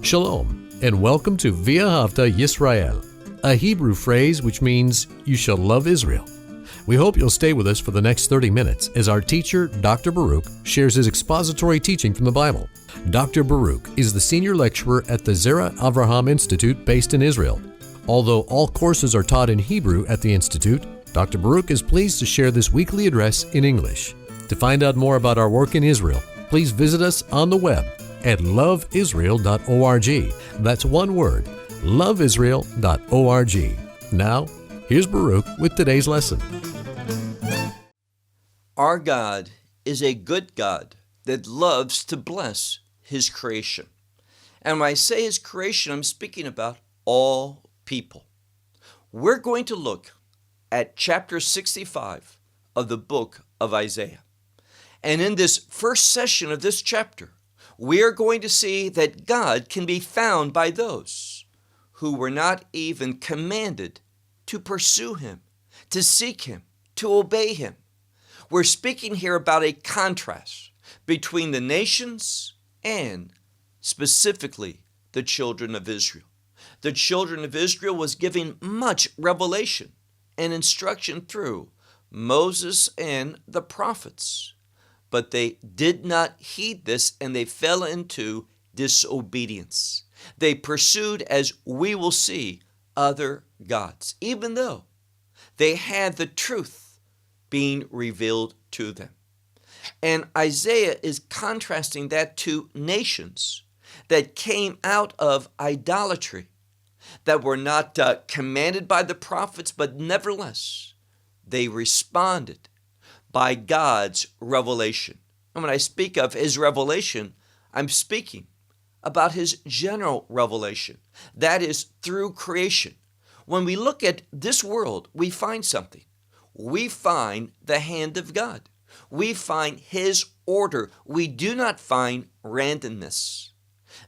Shalom, and welcome to V'ahavta Yisrael, a Hebrew phrase which means, you shall love Israel. We hope you'll stay with us for the next 30 minutes as our teacher, Dr. Baruch, shares his expository teaching from the Bible. Dr. Baruch is the senior lecturer at the Zera Avraham Institute based in Israel. Although all courses are taught in Hebrew at the Institute, Dr. Baruch is pleased to share this weekly address in English. To find out more about our work in Israel, please visit us on the web at LoveIsrael.org. That's one word, LoveIsrael.org. Now, here's Baruch with today's lesson. Our God is a good God that loves to bless His creation. And when I say His creation, I'm speaking about all people. We're going to look at chapter 65 of the book of Isaiah. And in this first session of this chapter, we are going to see that God can be found by those who were not even commanded to pursue Him, to seek Him, to obey Him. We're speaking here about a contrast between the nations and specifically the children of Israel. The children of Israel was given much revelation and instruction through Moses and the prophets. But they did not heed this, and they fell into disobedience. They pursued, as we will see, other gods, even though they had the truth being revealed to them. And Isaiah is contrasting that to nations that came out of idolatry, that were not commanded by the prophets, but nevertheless, they responded by God's revelation. And when I speak of His revelation, I'm speaking about His general revelation. That is through creation. When we look at this world, we find something. We find the hand of God. We find His order. We do not find randomness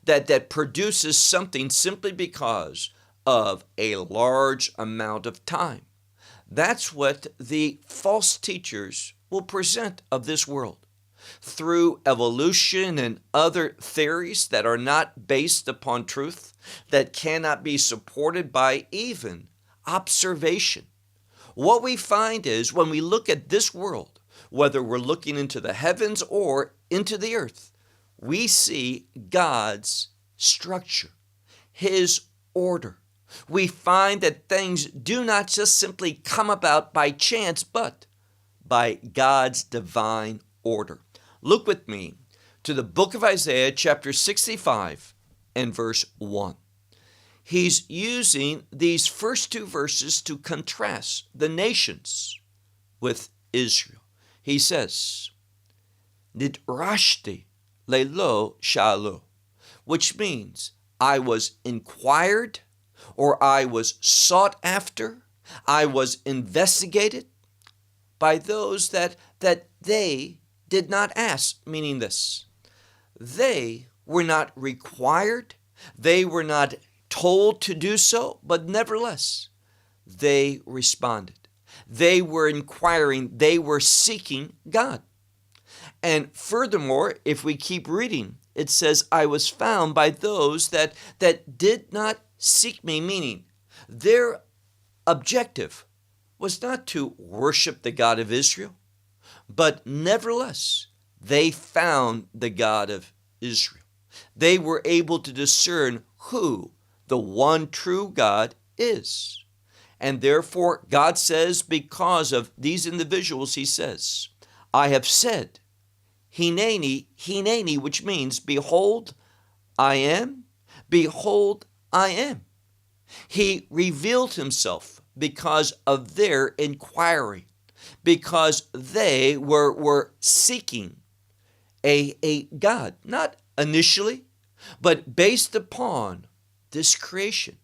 that produces something simply because of a large amount of time. That's what the false teachers will present of this world through evolution and other theories that are not based upon truth, that cannot be supported by even observation. What we find is when we look at this world, whether we're looking into the heavens or into the earth, we see God's structure, His order. We find that things do not just simply come about by chance, but by God's divine order. Look with me to the book of Isaiah, chapter 65 and verse 1. He's using these first two verses to contrast the nations with Israel. He says, Nidrashti lelo shalu, which means I was inquired, or I was sought after, I was investigated by those that they did not ask, meaning this. They were not required, they were not told to do so, but nevertheless, they responded. They were inquiring, they were seeking God. And furthermore, if we keep reading, it says, I was found by those that did not seek me, meaning their objective was not to worship the God of Israel, but nevertheless, they found the God of Israel. They were able to discern who the one true God is. And therefore, God says, because of these individuals, He says, I have said, Hineni, Hineni, which means, behold, I am, behold, I am. He revealed Himself because of their inquiry, because they were seeking a God, not initially, but based upon this creation.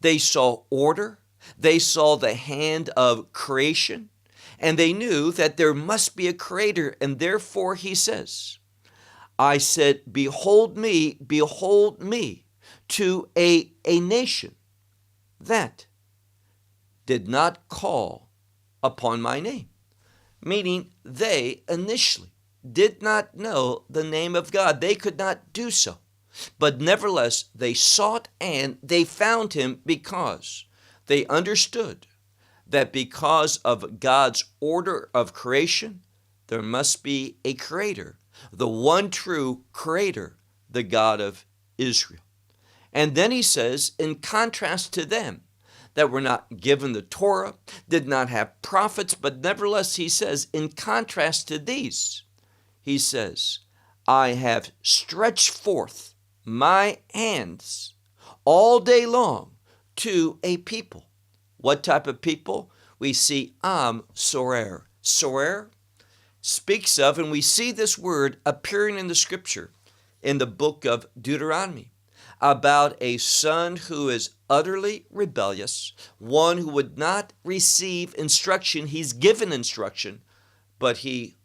They saw order, they saw the hand of creation, and they knew that there must be a creator, and therefore He says, I said, behold me, to a nation that did not call upon my name. Meaning they initially did not know the name of God. They could not do so. But nevertheless, they sought and they found him because they understood that because of God's order of creation, there must be a creator, the one true creator, the God of Israel. And then he says, in contrast to them, that were not given the Torah, did not have prophets, but nevertheless, he says, in contrast to these, he says, I have stretched forth my hands all day long to a people. What type of people? We see Am Sorer. Sorer speaks of, and we see this word appearing in the scripture in the book of Deuteronomy, about a son who is utterly rebellious, one who would not receive instruction. He's given instruction, but he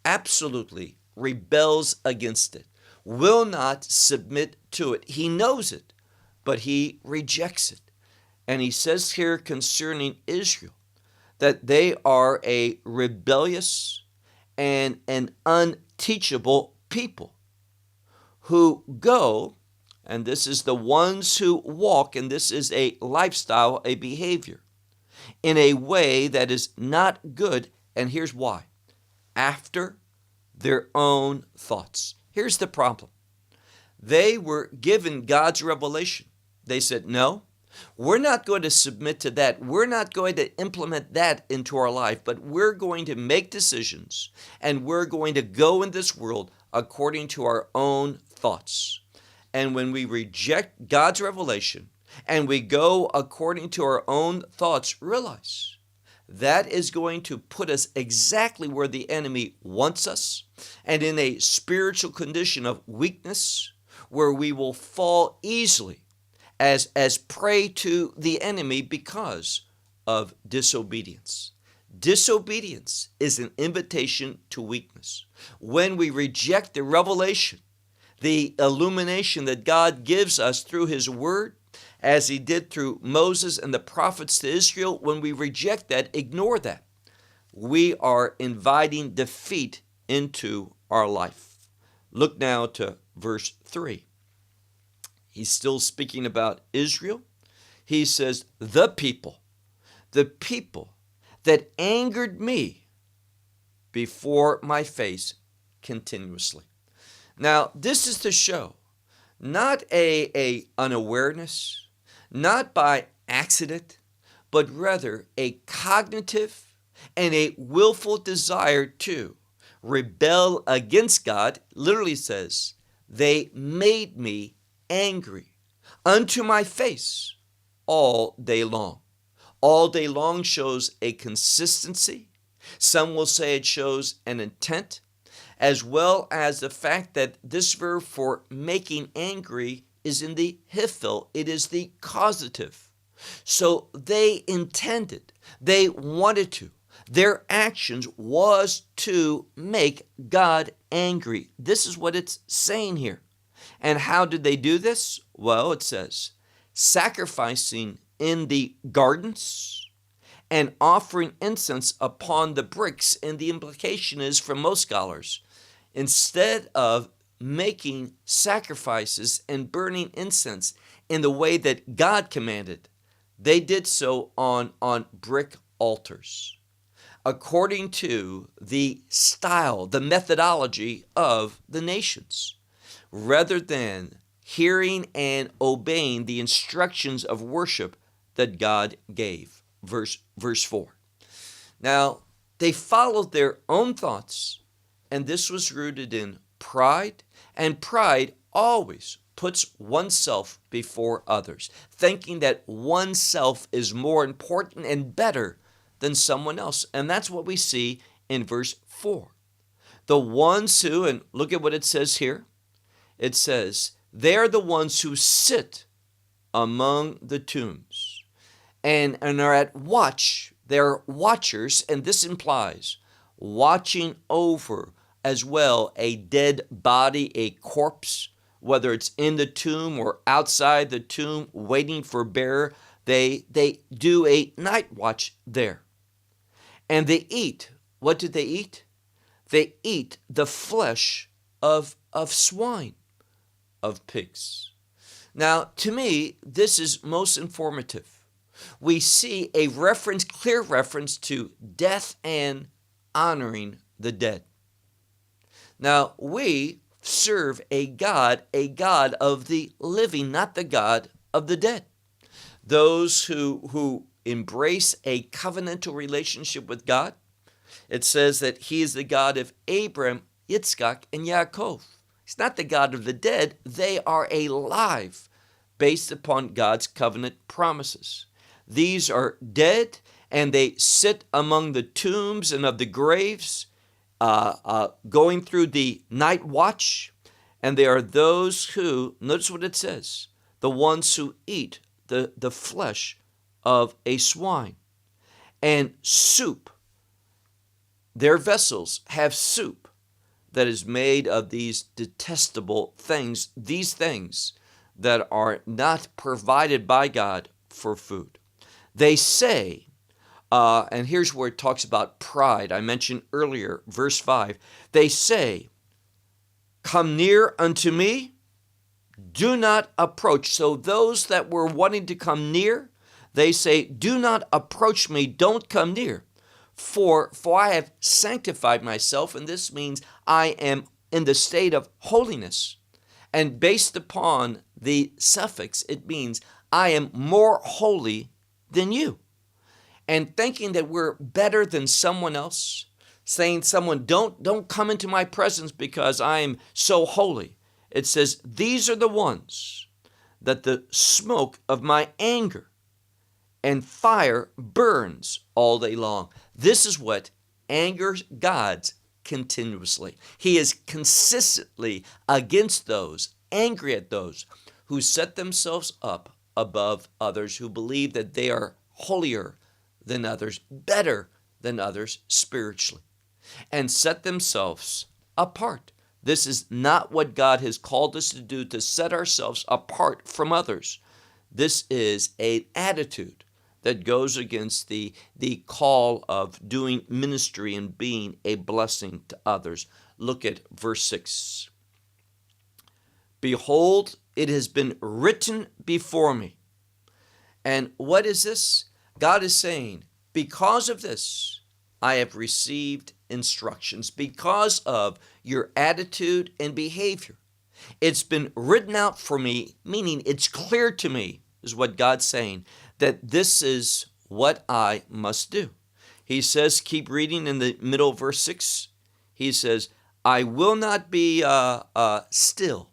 absolutely rebels against it, will not submit to it. He knows it, but he rejects it. And he says here concerning Israel that they are a rebellious and an unteachable people who go, and this is the ones who walk, and this is a lifestyle, a behavior, in a way that is not good. And here's why. After their own thoughts. Here's the problem. They were given God's revelation. They said, no, we're not going to submit to that. We're not going to implement that into our life, but we're going to make decisions, and we're going to go in this world according to our own thoughts. And when we reject God's revelation and we go according to our own thoughts, realize that is going to put us exactly where the enemy wants us, and in a spiritual condition of weakness where we will fall easily as prey to the enemy because of disobedience. Disobedience is an invitation to weakness. When we reject the revelation, the illumination that God gives us through his word, as he did through Moses and the prophets to Israel, when we reject that, ignore that, we are inviting defeat into our life. Look now to verse 3. He's still speaking about Israel. He says, the people that angered me before my face continuously. Now, this is to show not a unawareness, not by accident, but rather a cognitive and a willful desire to rebel against God. Literally says, they made me angry unto my face all day long. All day long shows a consistency. Some will say it shows an intent, as well as the fact that this verb for making angry is in the hifil. It is the causative. So they intended, they wanted to. Their actions was to make God angry. This is what it's saying here. And how did they do this? Well, it says, sacrificing in the gardens and offering incense upon the bricks. And the implication is, from most scholars, instead of making sacrifices and burning incense in the way that God commanded, they did so on brick altars, according to the style, the methodology of the nations, rather than hearing and obeying the instructions of worship that God gave. Verse 4. Now, they followed their own thoughts, and this was rooted in pride, and pride always puts oneself before others, thinking that oneself is more important and better than someone else. And that's what we see in verse 4. The ones who, and look at what it says here, it says, they're the ones who sit among the tombs and are at watch. They're watchers, and this implies watching over as well a dead body, a corpse, whether it's in the tomb or outside the tomb, waiting for bearer. They do a night watch there. And they eat. What did they eat? They eat the flesh of swine. of pigs. Now, to me, this is most informative. We see a clear reference to death and honoring the dead. Now, we serve a God of the living, not the God of the dead. Those who embrace a covenantal relationship with God, it says that he is the God of Abraham, Yitzchak, and Yaakov. He's not the God of the dead. They are alive based upon God's covenant promises. These are dead, and they sit among the tombs and of the graves, going through the night watch. And they are those who, notice what it says, the ones who eat the flesh of a swine and soup. Their vessels have soup that is made of these detestable things, these things that are not provided by God for food. They say, and here's where it talks about pride. I mentioned earlier, verse 5, they say, "Come near unto me, do not approach." So those that were wanting to come near, they say, "Do not approach me, don't come near. For I have sanctified myself," and this means I am in the state of holiness. And based upon the suffix, it means I am more holy than you. And thinking that we're better than someone else, saying someone, don't come into my presence because I am so holy. It says, these are the ones that the smoke of my anger and fire burns all day long. This is what angers God continuously. He is consistently against those, angry at those who set themselves up above others, who believe that they are holier than others, better than others spiritually, and set themselves apart. This is not what God has called us to do, to set ourselves apart from others. This is an attitude that goes against the call of doing ministry and being a blessing to others. Look at verse 6. "Behold, it has been written before me." And what is this? God is saying, because of this, I have received instructions. Because of your attitude and behavior, it's been written out for me, meaning it's clear to me, is what God's saying, that this is what I must do. He says, keep reading in the middle of verse 6, he says, I will not be still.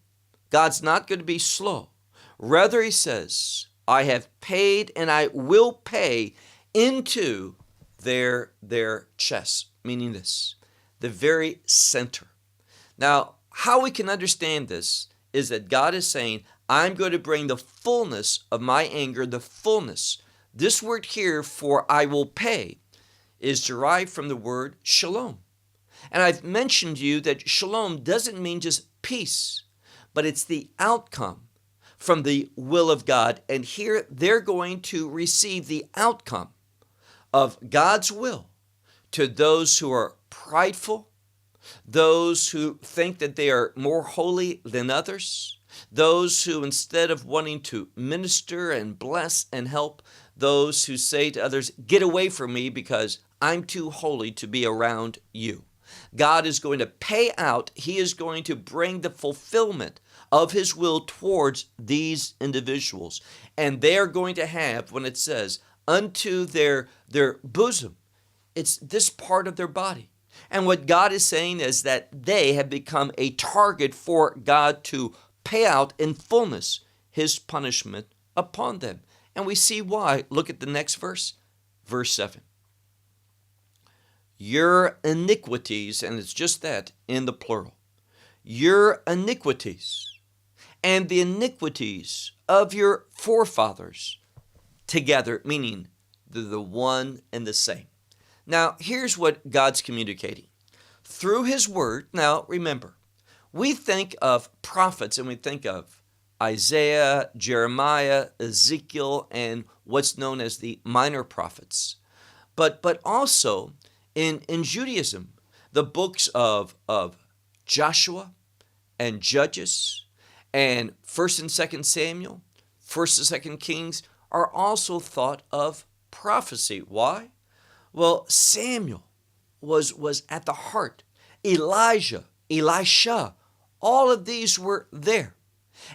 God's not going to be slow. Rather, he says, I have paid and I will pay into their chest, meaning this, the very center. Now, how we can understand this is that God is saying, I'm going to bring the fullness of my anger, the fullness. This word here for I will pay is derived from the word shalom. And I've mentioned to you that shalom doesn't mean just peace, but it's the outcome from the will of God. And here they're going to receive the outcome of God's will to those who are prideful, those who think that they are more holy than others, those who, instead of wanting to minister and bless and help, those who say to others, get away from me because I'm too holy to be around you. God is going to pay out. He is going to bring the fulfillment of his will towards these individuals. And they are going to have, when it says, unto their bosom, it's this part of their body. And what God is saying is that they have become a target for God to pay out in fullness his punishment upon them. And we see why. Look at the next verse, verse 7. Your iniquities, and it's just that in the plural, your iniquities and the iniquities of your forefathers together, meaning the one and the same. Now, here's what God's communicating. Through his word, now remember, we think of prophets and we think of Isaiah, Jeremiah, Ezekiel, and what's known as the minor prophets. But also in Judaism, the books of Joshua and Judges And 1st and 2nd Samuel, 1st and 2nd Kings are also thought of prophecy. Why? Well, Samuel was at the heart. Elijah, Elisha, all of these were there.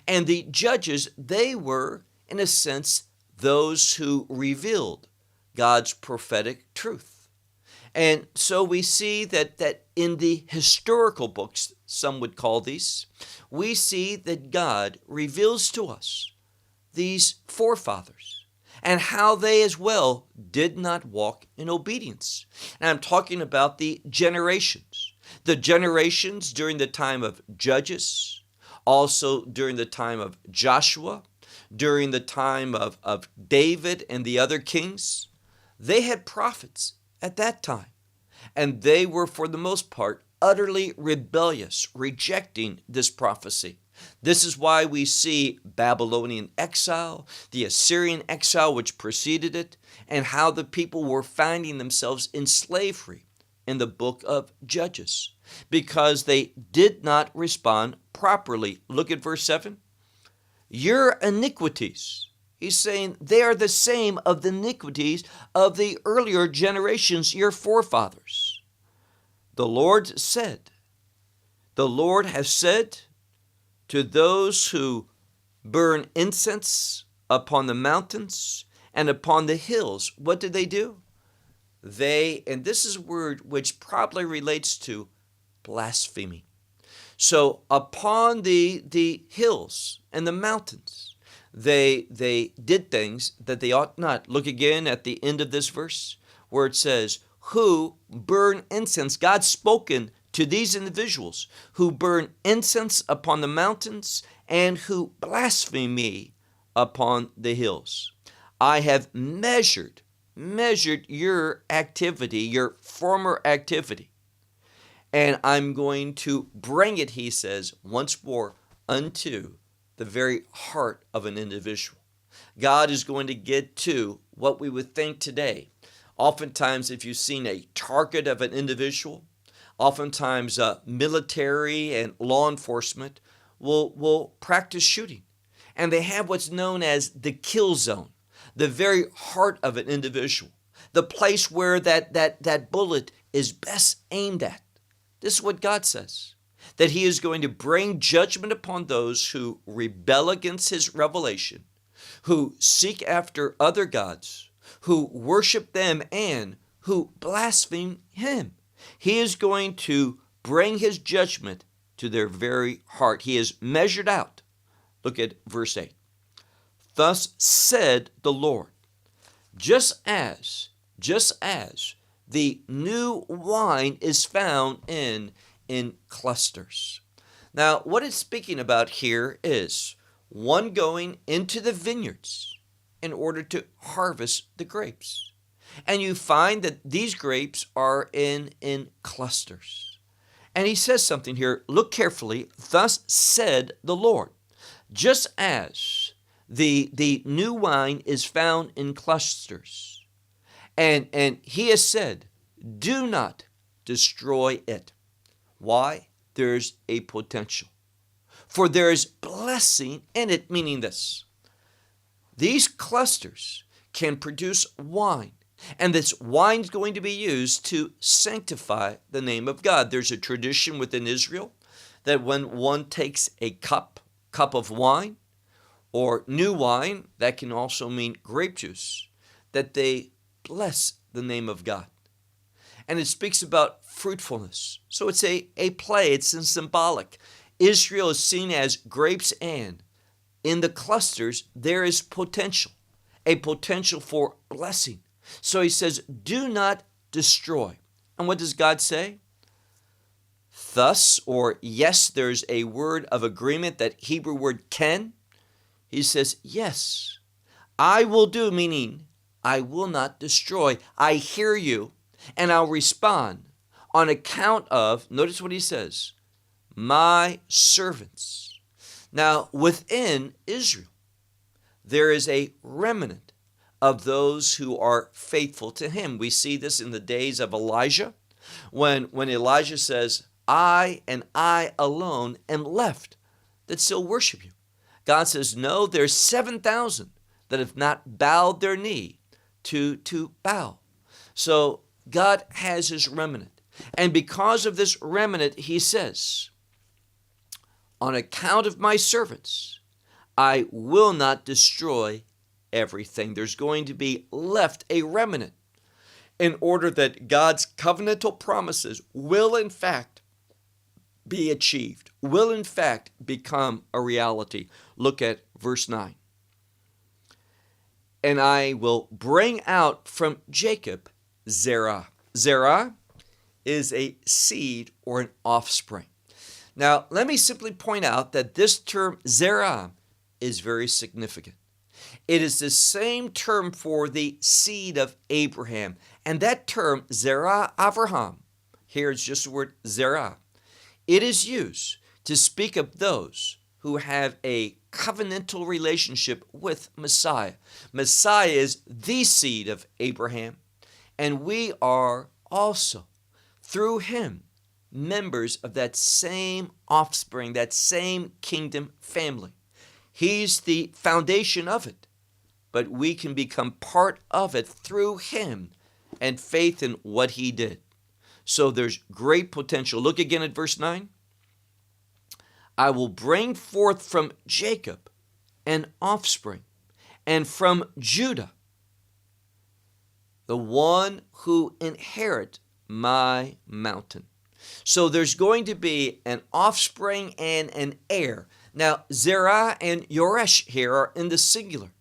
And the judges, they were, in a sense, those who revealed God's prophetic truth. And so we see that in the historical books, some would call these, we see that God reveals to us these forefathers and how they as well did not walk in obedience. And I'm talking about the generations during the time of Judges, also during the time of Joshua, during the time of David and the other kings. They had prophets at that time, and they were, for the most part, utterly rebellious, rejecting this prophecy. This is why we see Babylonian exile, the Assyrian exile which preceded it, and how the people were finding themselves in slavery in the book of Judges, because they did not respond properly. Look at verse 7. Your iniquities, he's saying, they are the same of the iniquities of the earlier generations, your forefathers. The Lord has said to those who burn incense upon the mountains and upon the hills, what did they do? And this is a word which probably relates to blasphemy. So upon the hills and the mountains, they did things that they ought not. Look again at the end of this verse where it says, who burn incense. God's spoken to these individuals who burn incense upon the mountains and who blaspheme me upon the hills. I have measured your activity, your former activity, and I'm going to bring it, he says, once more unto the very heart of an individual. God is going to get to what we would think today. Oftentimes, if you've seen a target of an individual, oftentimes military and law enforcement will practice shooting. And they have what's known as the kill zone, the very heart of an individual, the place where that bullet is best aimed at. This is what God says, that he is going to bring judgment upon those who rebel against his revelation, who seek after other gods, who worship them, and who blaspheme him. He is going to bring his judgment to their very heart. He is measured out. Look at verse 8. Thus said the Lord, just as the new wine is found in clusters. Now, what it's speaking about here is one going into the vineyards in order to harvest the grapes. And you find that these grapes are in clusters. And he says something here. Look carefully. Thus said the Lord. Just as the new wine is found in clusters. And he has said, do not destroy it. Why? There's a potential. For there is blessing in it, meaning this. These clusters can produce wine. And this wine is going to be used to sanctify the name of God. There's a tradition within Israel that when one takes a cup of wine or new wine, that can also mean grape juice, that they bless the name of God. And it speaks about fruitfulness. So it's a play, it's symbolic. Israel is seen as grapes, and in the clusters there is potential, a potential for blessing. So he says, do not destroy. And what does God say? Thus, or yes, there's a word of agreement, that Hebrew word ken. He says, yes, I will do, meaning I will not destroy. I hear you, and I'll respond on account of, notice what he says, my servants. Now, within Israel, there is a remnant of those who are faithful to him. We see this in the days of Elijah, when Elijah says, I and I alone am left. that still worship you. God says, no, there's 7,000 that have not bowed their knee to bow. So God has his remnant. And because of this remnant, he says, on account of my servants, I will not destroy everything. There's going to be left a remnant in order that God's covenantal promises will in fact be achieved, will in fact become a reality. Look at verse 9. And I will bring out from Jacob Zerah. Zerah is a seed or an offspring. Now, let me simply point out that this term Zerah is very significant. It is the same term for the seed of Abraham. And that term, Zerah Avraham, here it's just the word Zerah. It is used to speak of those who have a covenantal relationship with Messiah. Messiah is the seed of Abraham, and we are also, through him, members of that same offspring, that same kingdom family. He's the foundation of it, but we can become part of it through him and faith in what he did. So there's great potential. Look again at verse 9. I will bring forth from Jacob an offspring, and from Judah the one who inherit my mountain. So there's going to be an offspring and an heir. Now, Zerah and Yoresh here are in the singular,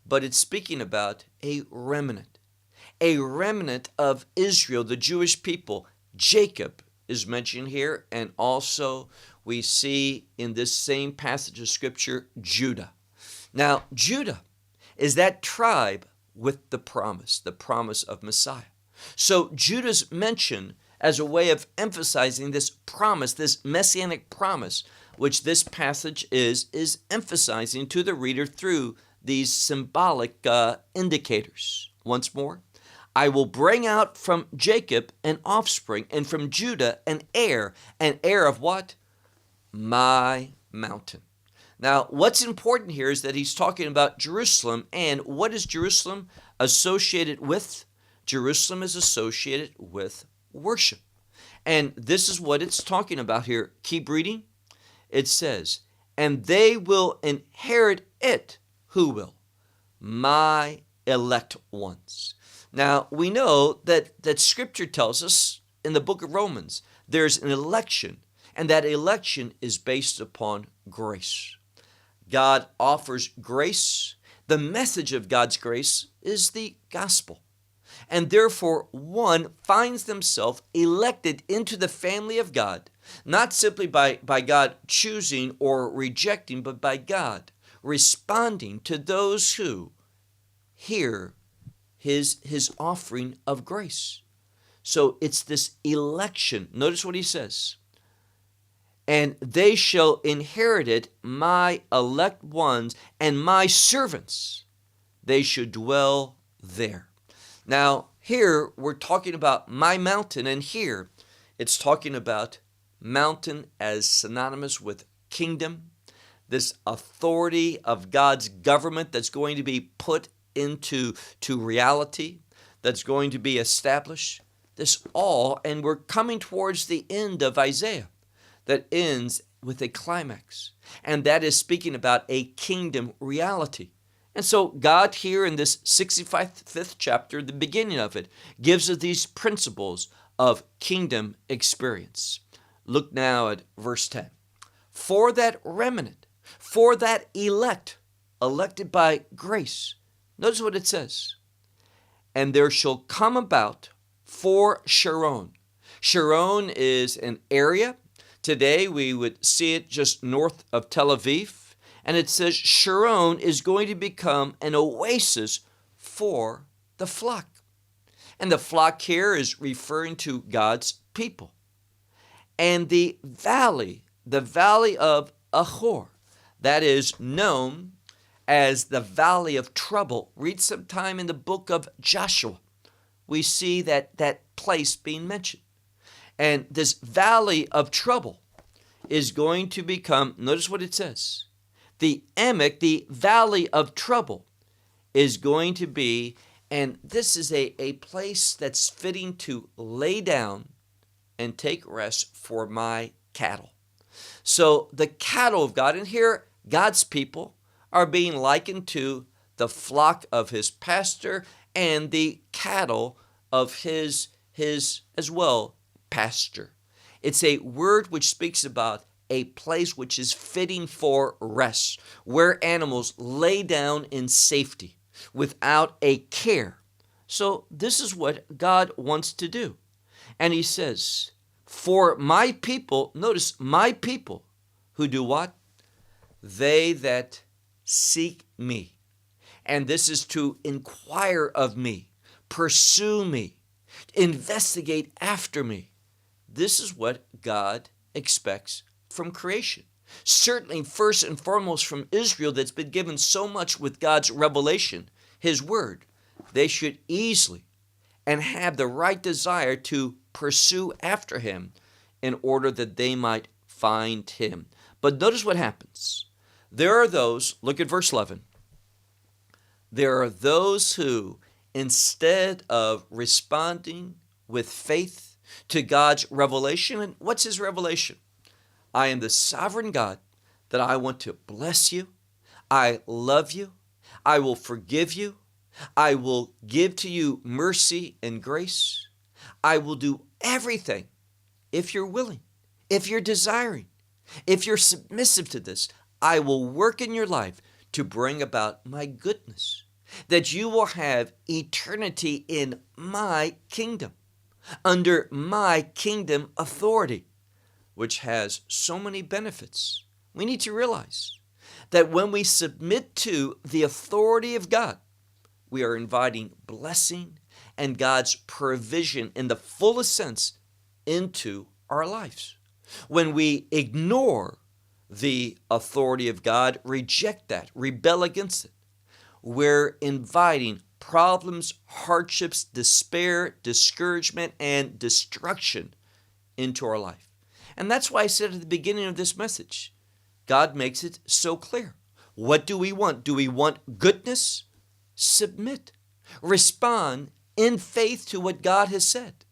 but it's speaking about a remnant of Israel, the Jewish people. Jacob is mentioned here, and also we see in this same passage of Scripture, Judah. Now, Judah is that tribe with the promise of Messiah. So Judah's mentioned as a way of emphasizing this promise, this messianic promise, which this passage is emphasizing to the reader through these symbolic indicators. Once more, I will bring out from Jacob an offspring, and from Judah an heir of what? My mountain. Now, what's important here is that he's talking about Jerusalem, and what is Jerusalem associated with? Jerusalem is associated with worship. And this is what it's talking about here. Keep reading. It says, and they will inherit it. Who will? My elect ones. Now, we know that Scripture tells us in the book of Romans, there's an election, and that election is based upon grace. God offers grace. The message of God's grace is the gospel. And therefore, one finds themselves elected into the family of God, not simply by God choosing or rejecting, but by God responding to those who hear his offering of grace. So it's this election. Notice what he says. And they shall inherit it, my elect ones, and my servants. They should dwell there. Now, here we're talking about my mountain, and here it's talking about mountain as synonymous with kingdom, this authority of God's government that's going to be put into reality, that's going to be established. This all, and we're coming towards the end of Isaiah that ends with a climax, and that is speaking about a kingdom reality. And so God here in this 65th chapter, the beginning of it, gives us these principles of kingdom experience. Look now at verse 10. For that remnant, for that elected by grace. Notice what it says. And there shall come about for Sharon. Sharon is an area. Today we would see it just north of Tel Aviv. And it says Sharon is going to become an oasis for the flock. And the flock here is referring to God's people. And the valley of Achor, that is known as the valley of trouble. Read sometime in the book of Joshua. We see that place being mentioned. And this valley of trouble is going to become, notice what it says, the emek, the valley of trouble, is going to be, and this is a place that's fitting to lay down and take rest for my cattle. So the cattle of God, and here God's people are being likened to the flock of his pastor and the cattle of his as well pasture. It's a word which speaks about a place which is fitting for rest, where animals lay down in safety without a care. So this is what God wants to do. And he says, for my people, notice my people, who do what? They that seek me. And this is to inquire of me, pursue me, investigate after me. This is what God expects from creation. Certainly, first and foremost from Israel, that's been given so much with God's revelation, his word. They should easily and have the right desire to pursue after him in order that they might find him. But notice what happens. There are those, look at verse 11. There are those who, instead of responding with faith to God's revelation, and what's his revelation? I am the sovereign God, that I want to bless you. I love you. I will forgive you. I will give to you mercy and grace. I will do everything if you're willing, if you're desiring, if you're submissive to this. I will work in your life to bring about my goodness, that you will have eternity in my kingdom, under my kingdom authority, which has so many benefits. We need to realize that when we submit to the authority of God, we are inviting blessing and God's provision in the fullest sense into our lives. When we ignore the authority of God, reject that, rebel against it, we're inviting problems, hardships, despair, discouragement, and destruction into our life. And that's why I said at the beginning of this message, God makes it so clear. What do we want? Do we want goodness? Submit. Respond in faith to what God has said.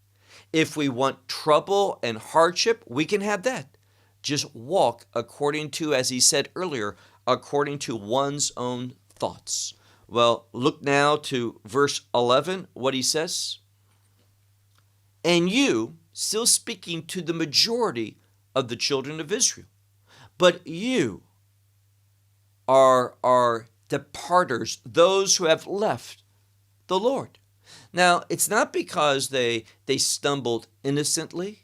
If we want trouble and hardship, we can have that. Just walk according to, as he said earlier, according to one's own thoughts. Well, look now to verse 11, what he says. And you, still speaking to the majority of the children of Israel, but you are departers, those who have left the Lord. Now, it's not because they stumbled innocently.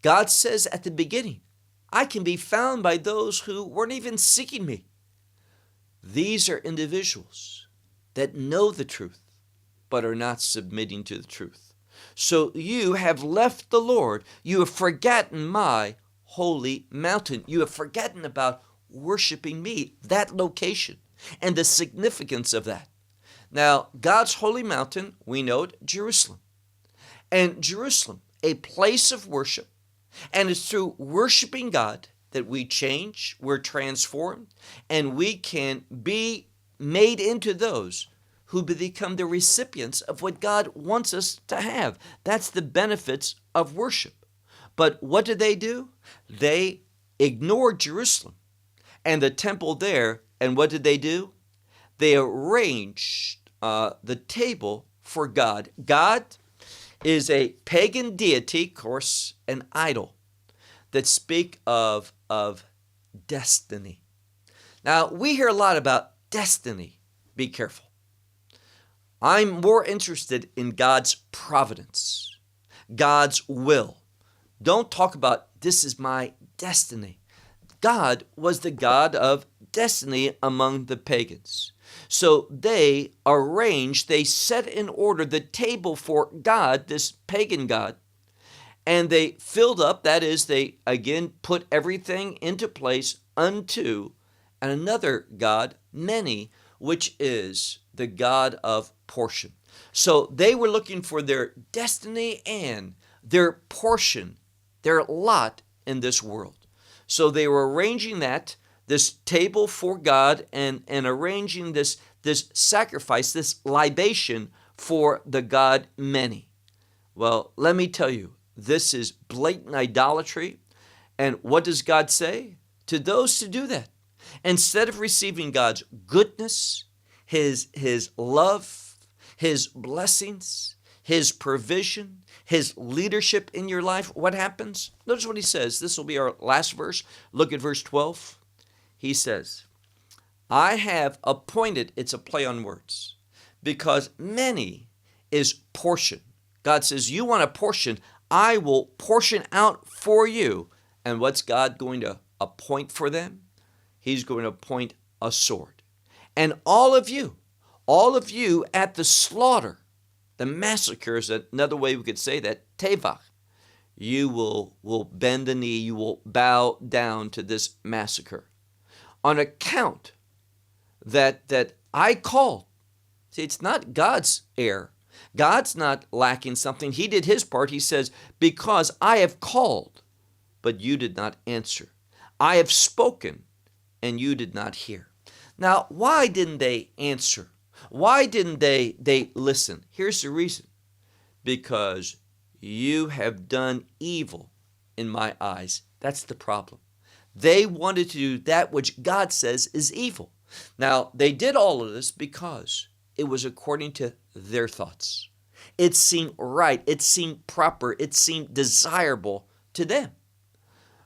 God says at the beginning, I can be found by those who weren't even seeking me. These are individuals that know the truth, but are not submitting to the truth. So you have left the Lord. You have forgotten my holy mountain. You have forgotten about worshiping me, that location, and the significance of that. Now, God's holy mountain, we know it, Jerusalem. And Jerusalem, a place of worship. And it's through worshiping God that we change, we're transformed, and we can be made into those who become the recipients of what God wants us to have. That's the benefits of worship. But what did they do? They ignored Jerusalem and the temple there, and what did they do? They arranged the table for God. God is a pagan deity, of course, an idol that speak of destiny. Now, we hear a lot about destiny. Be careful. I'm more interested in God's providence, God's will. Don't talk about this is my destiny. God was the God of destiny among the pagans. So they arranged, they set in order the table for God, this pagan God, and they filled up, that is, they again put everything into place unto another God, many, which is the God of portion. So they were looking for their destiny and their portion, their lot in this world. So they were arranging this table for God and arranging this sacrifice, this libation for the god many. Well, let me tell you, this is blatant idolatry. And what does God say to those who do that? Instead of receiving God's goodness, his love, his blessings, his provision, his leadership in your life, what happens? Notice what he says. This will be our last verse. Look at verse 12. He says, I have appointed, it's a play on words, because many is portion. God says, you want a portion, I will portion out for you. And what's God going to appoint for them? He's going to appoint a sword. And all of you at the slaughter, the massacre is another way we could say that, tevach, you will bend the knee, you will bow down to this massacre. On account that I called. See, it's not God's error. God's not lacking something. He did his part. He says, because I have called, but you did not answer. I have spoken, and you did not hear. Now, why didn't they answer? Why didn't they listen? Here's the reason. Because you have done evil in my eyes. That's the problem. They wanted to do that which God says is evil. Now, they did all of this because it was according to their thoughts. It seemed right. It seemed proper. It seemed desirable to them.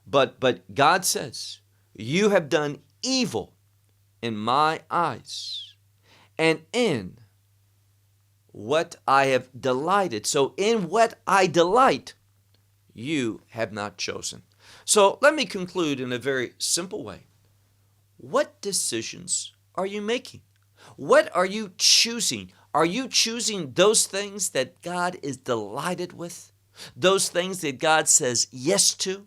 But God says, you have done evil in my eyes, and in what I have delighted. So in what I delight, you have not chosen. So let me conclude in a very simple way. What decisions are you making? What are you choosing? Are you choosing those things that God is delighted with? Those things that God says yes to?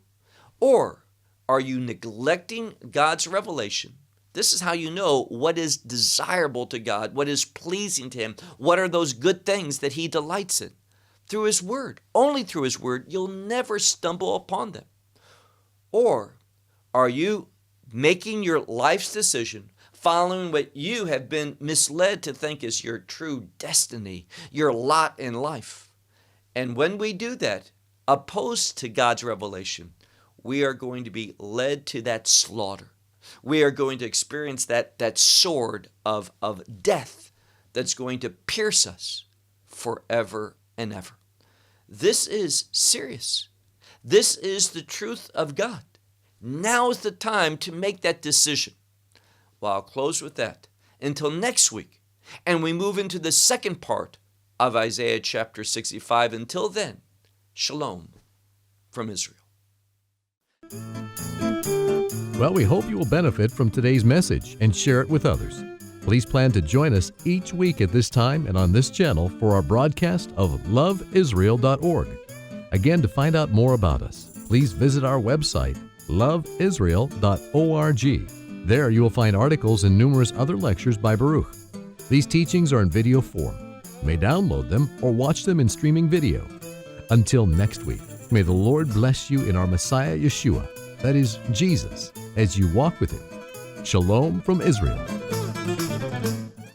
Or are you neglecting God's revelation? This is how you know what is desirable to God, what is pleasing to him, what are those good things that he delights in. Through his word. Only through his word, you'll never stumble upon them. Or are you making your life's decision, following what you have been misled to think is your true destiny, your lot in life? And when we do that, opposed to God's revelation, we are going to be led to that slaughter. We are going to experience that sword of death that's going to pierce us forever and ever. This is serious. This is the truth of God. Now is the time to make that decision. Well, I'll close with that until next week, and we move into the second part of Isaiah chapter 65. Until then, shalom from Israel. Well, we hope you will benefit from today's message and share it with others. Please plan to join us each week at this time and on this channel for our broadcast of LoveIsrael.org. Again, to find out more about us, please visit our website, LoveIsrael.org. There you will find articles and numerous other lectures by Baruch. These teachings are in video form. You may download them or watch them in streaming video. Until next week, may the Lord bless you in our Messiah Yeshua, that is Jesus, as you walk with him. Shalom from Israel.